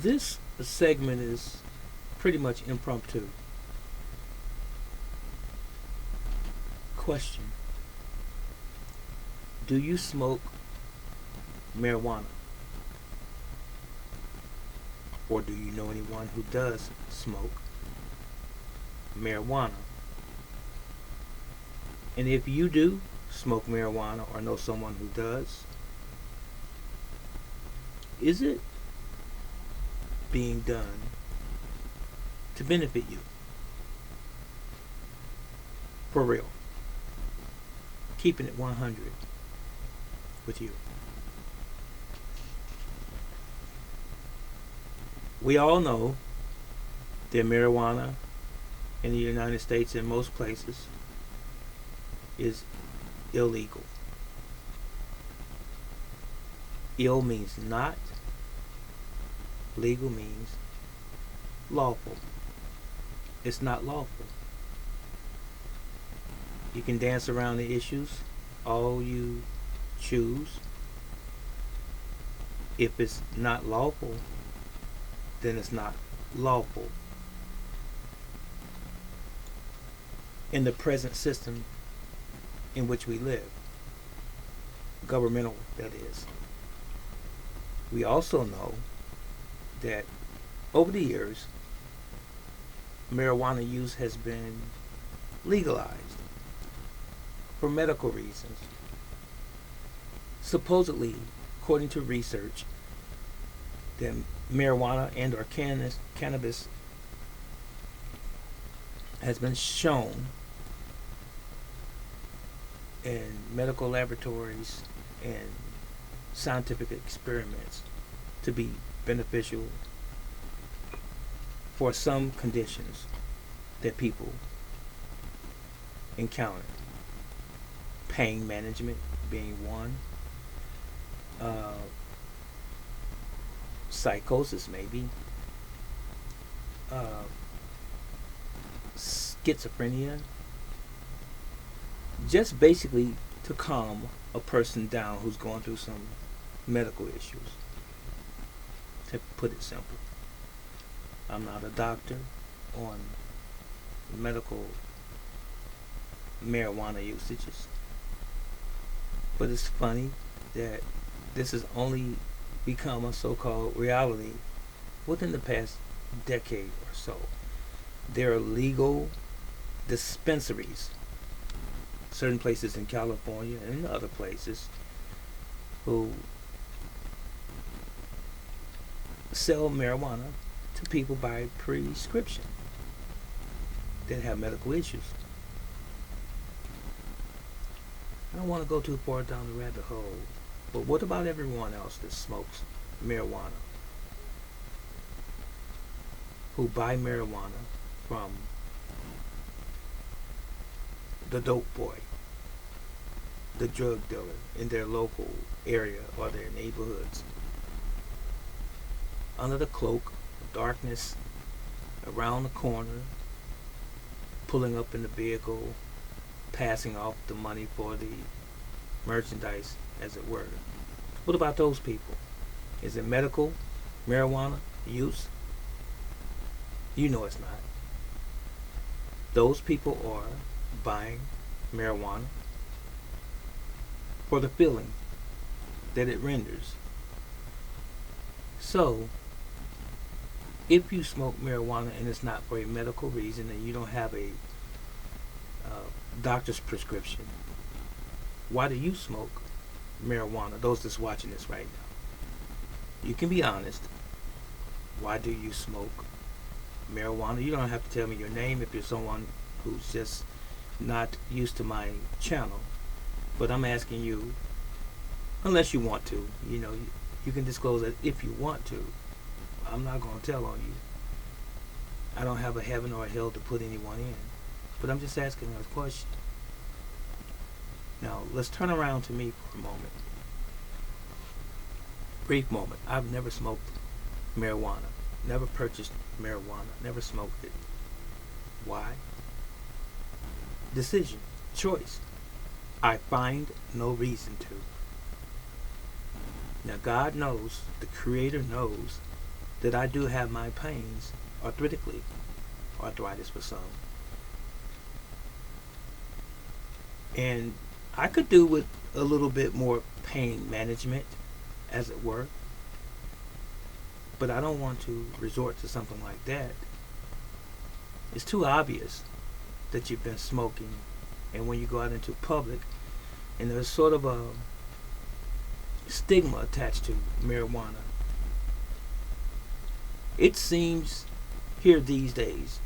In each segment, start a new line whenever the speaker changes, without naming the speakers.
This segment is pretty much impromptu. Question: do you smoke marijuana? Or do you know anyone who does smoke marijuana? And if you do smoke marijuana or know someone who does, is it being done to benefit you? For real. Keeping it 100 with you. We all know that marijuana in the United States in most places is illegal. Ill means not, legal means lawful. It's not lawful. You can dance around the issues all you choose. If it's not lawful, then it's not lawful. In the present system in which we live, governmental that is. We also know that over the years, marijuana use has been legalized for medical reasons. Supposedly, according to research, that marijuana and or cannabis has been shown in medical laboratories and scientific experiments to be beneficial for some conditions that people encounter. Pain management being one. Psychosis maybe. Schizophrenia. Just basically to calm a person down who's going through some medical issues. To put it simple. I'm not a doctor on medical marijuana usages. But it's funny that this has only become a so-called reality within the past decade or so. There are legal dispensaries, certain places in California and other places, who sell marijuana to people by prescription that have medical issues. I don't want to go too far down the rabbit hole, but what about everyone else that smokes marijuana? Who buy marijuana from the dope boy, the drug dealer in their local area or their neighborhoods, under the cloak of darkness, around the corner, pulling up in the vehicle, passing off the money for the merchandise, as it were. What about those people? Is it medical marijuana use? You know it's not. Those people are buying marijuana for the feeling that it renders. So, if you smoke marijuana and it's not for a medical reason and you don't have a doctor's prescription, why do you smoke marijuana? Those that's watching this right now, you can be honest. Why do you smoke marijuana? You don't have to tell me your name if you're someone who's just not used to my channel, but I'm asking you, unless you want to, you can disclose that if you want to. I'm not going to tell on you. I don't have a heaven or a hell to put anyone in, but I'm just asking a question. Now let's turn around to me for a moment. Brief moment. I've never smoked marijuana, never purchased marijuana, never smoked it. Why? Decision, choice. I find no reason to. Now God knows, the Creator knows that I do have my pains arthritically, arthritis for some. And I could do with a little bit more pain management, as it were, but I don't want to resort to something like that. It's too obvious that you've been smoking, and when you go out into public, and there's sort of a stigma attached to marijuana. It seems here these days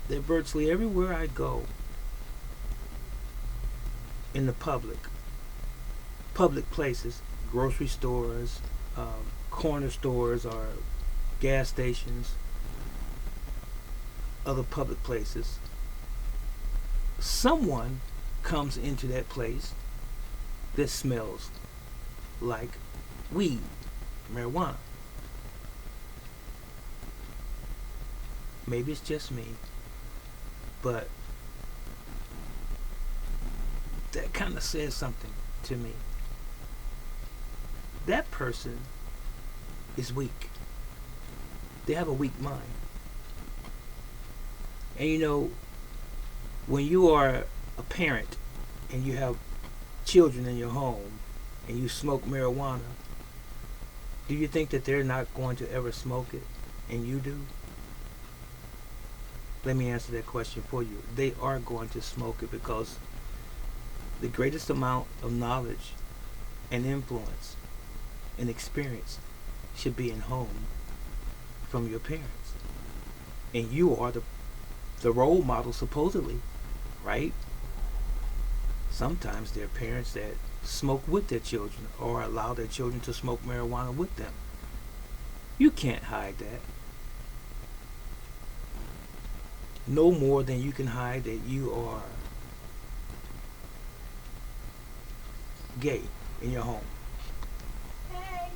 that virtually everywhere I go in the public places, grocery stores, corner stores, or gas stations, other public places, someone comes into that place that smells like weed, marijuana. Maybe it's just me, but that kind of says something to me. That person is weak. They have a weak mind. And you know, when you are a parent and you have children in your home and you smoke marijuana, do you think that they're not going to ever smoke it and you do? Let me answer that question for you. They are going to smoke it, because the greatest amount of knowledge and influence and experience should be in home from your parents. And you are the role model, supposedly, right? Sometimes there are parents that smoke with their children or allow their children to smoke marijuana with them. You can't hide that. No more than you can hide that you are gay in your home.
Hey.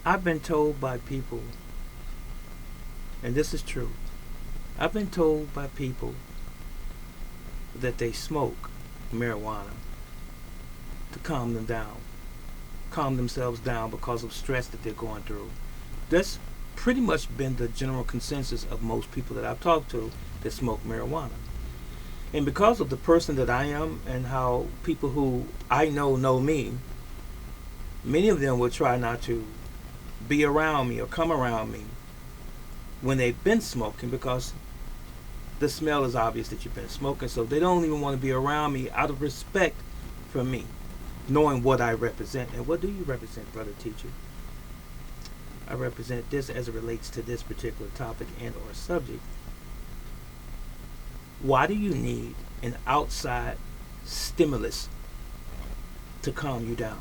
I've been told by people, and this is true, I've been told by people that they smoke marijuana to calm themselves down because of stress that they're going through. That's pretty much been the general consensus of most people that I've talked to that smoke marijuana. And because of the person that I am and how people who I know me, many of them will try not to be around me or come around me when they've been smoking, because the smell is obvious that you've been smoking, so they don't even want to be around me out of respect for me, knowing what I represent. And what do you represent, brother teacher? I represent this as it relates to this particular topic and or subject. Why do you need an outside stimulus to calm you down,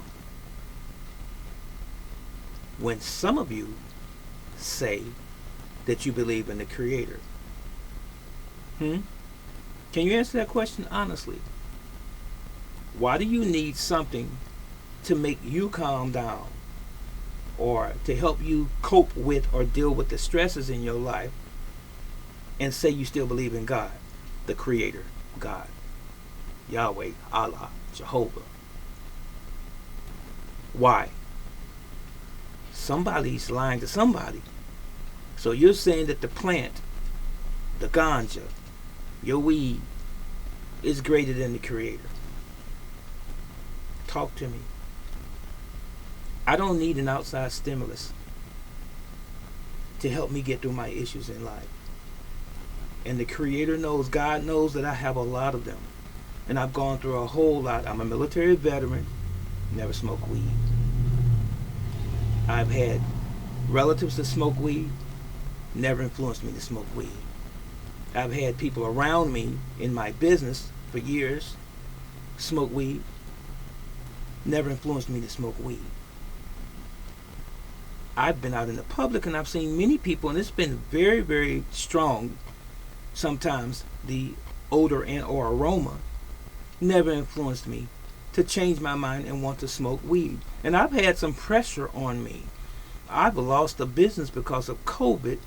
when some of you say that you believe in the Creator? Can you answer that question honestly? Why do you need something to make you calm down, or to help you cope with or deal with the stresses in your life, and say you still believe in God, the Creator, God, Yahweh, Allah, Jehovah? Why? Somebody's lying to somebody. So you're saying that the plant, the ganja, your weed, is greater than the Creator. Talk to me. I don't need an outside stimulus to help me get through my issues in life. And the Creator knows, God knows, that I have a lot of them. And I've gone through a whole lot. I'm a military veteran, never smoked weed. I've had relatives that smoke weed, never influenced me to smoke weed. I've had people around me in my business for years smoke weed, never influenced me to smoke weed. I've been out in the public and I've seen many people, and it's been very, very strong. Sometimes the odor and or aroma never influenced me to change my mind and want to smoke weed. And I've had some pressure on me. I've lost a business because of COVID,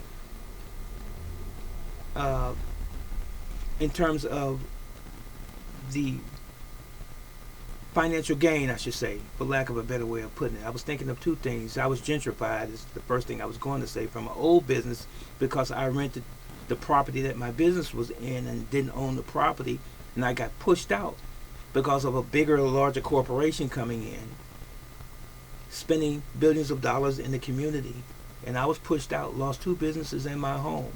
in terms of the financial gain, I should say, for lack of a better way of putting it. I was thinking of two things. I was gentrified, is the first thing I was going to say, from an old business because I rented the property that my business was in and didn't own the property, and I got pushed out because of a bigger or larger corporation coming in, spending billions of dollars in the community, and I was pushed out, lost two businesses and my home.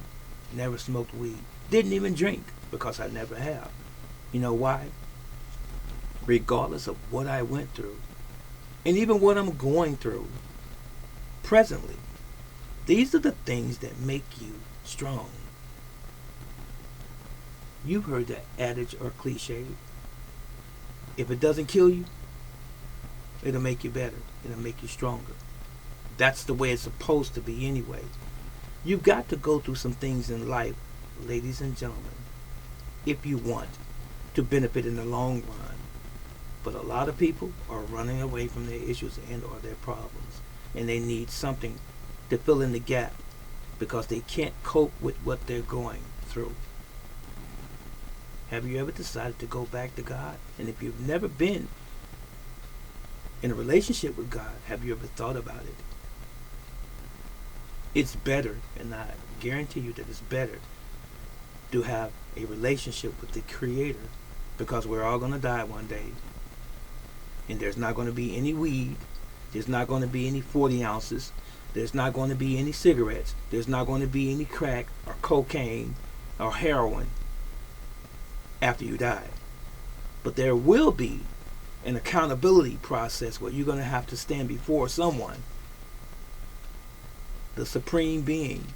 Never smoked weed. Didn't even drink because I never have. You know why? Regardless of what I went through, and even what I'm going through presently, these are the things that make you strong. You've heard that adage or cliche. If it doesn't kill you, it'll make you better. It'll make you stronger. That's the way it's supposed to be anyway. You've got to go through some things in life, ladies and gentlemen, if you want to benefit in the long run. But a lot of people are running away from their issues and or their problems, and they need something to fill in the gap because they can't cope with what they're going through. Have you ever decided to go back to God? And if you've never been in a relationship with God, have you ever thought about it? It's better, and I guarantee you that it's better to have a relationship with the Creator, because we're all going to die one day. And there's not going to be any weed. There's not going to be any 40 ounces. There's not going to be any cigarettes. There's not going to be any crack or cocaine or heroin after you die. But there will be an accountability process where you're going to have to stand before someone, the Supreme Being,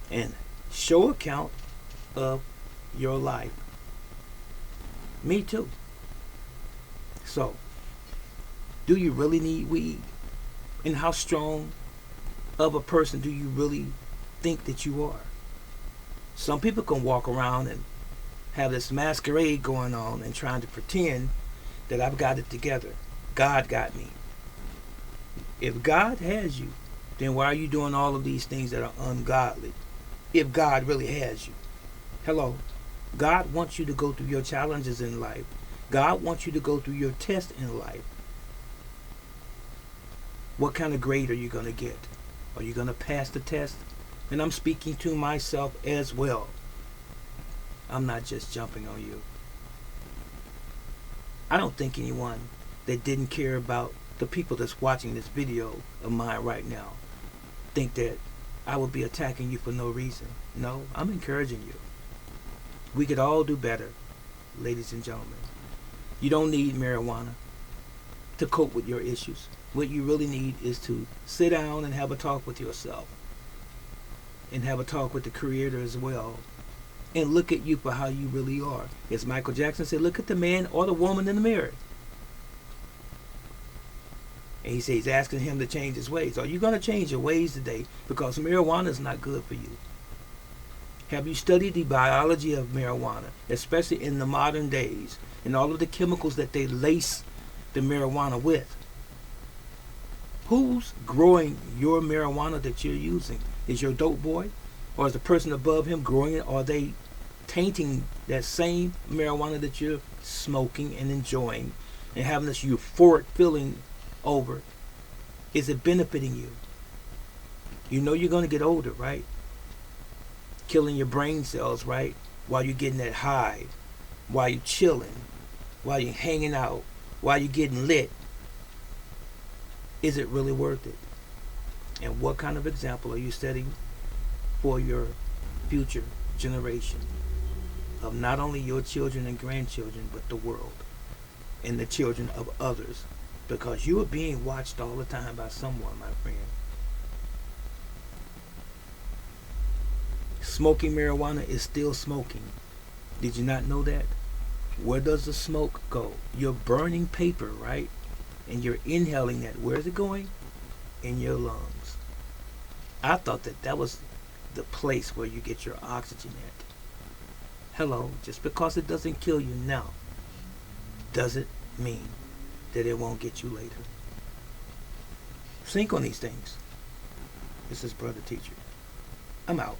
and show account of your life. Me too. So, do you really need weed? And how strong of a person do you really think that you are? Some people can walk around and have this masquerade going on and trying to pretend that I've got it together. God got me. If God has you, then why are you doing all of these things that are ungodly? If God really has you. Hello. God wants you to go through your challenges in life. God wants you to go through your test in life. What kind of grade are you going to get? Are you going to pass the test? And I'm speaking to myself as well. I'm not just jumping on you. I don't think anyone that didn't care about the people that's watching this video of mine right now think that I would be attacking you for no reason. No, I'm encouraging you. We could all do better, ladies and gentlemen. You don't need marijuana to cope with your issues. What you really need is to sit down and have a talk with yourself, and have a talk with the Creator as well, and look at you for how you really are. As Michael Jackson said, look at the man or the woman in the mirror. And he says he's asking him to change his ways. Are you going to change your ways today? Because marijuana is not good for you. Have you studied the biology of marijuana, especially in the modern days, and all of the chemicals that they lace the marijuana with? Who's growing your marijuana that you're using? Is your dope boy? Or is the person above him growing it? Or are they tainting that same marijuana that you're smoking and enjoying and having this euphoric feeling over? Is it benefiting you? You know you're going to get older, right? Killing your brain cells, right? While you're getting that high, while you're chilling, while you're hanging out, while you're getting lit. Is it really worth it? And what kind of example are you setting for your future generation of not only your children and grandchildren, but the world and the children of others? Because you are being watched all the time by someone, my friend. Smoking marijuana is still smoking. Did you not know that? Where does the smoke go? You're burning paper, right? And you're inhaling that. Where's it going? In your lungs. I thought that was the place where you get your oxygen at. Hello, just because it doesn't kill you now, doesn't mean that it won't get you later. Think on these things. This is Brother Teacher. I'm out.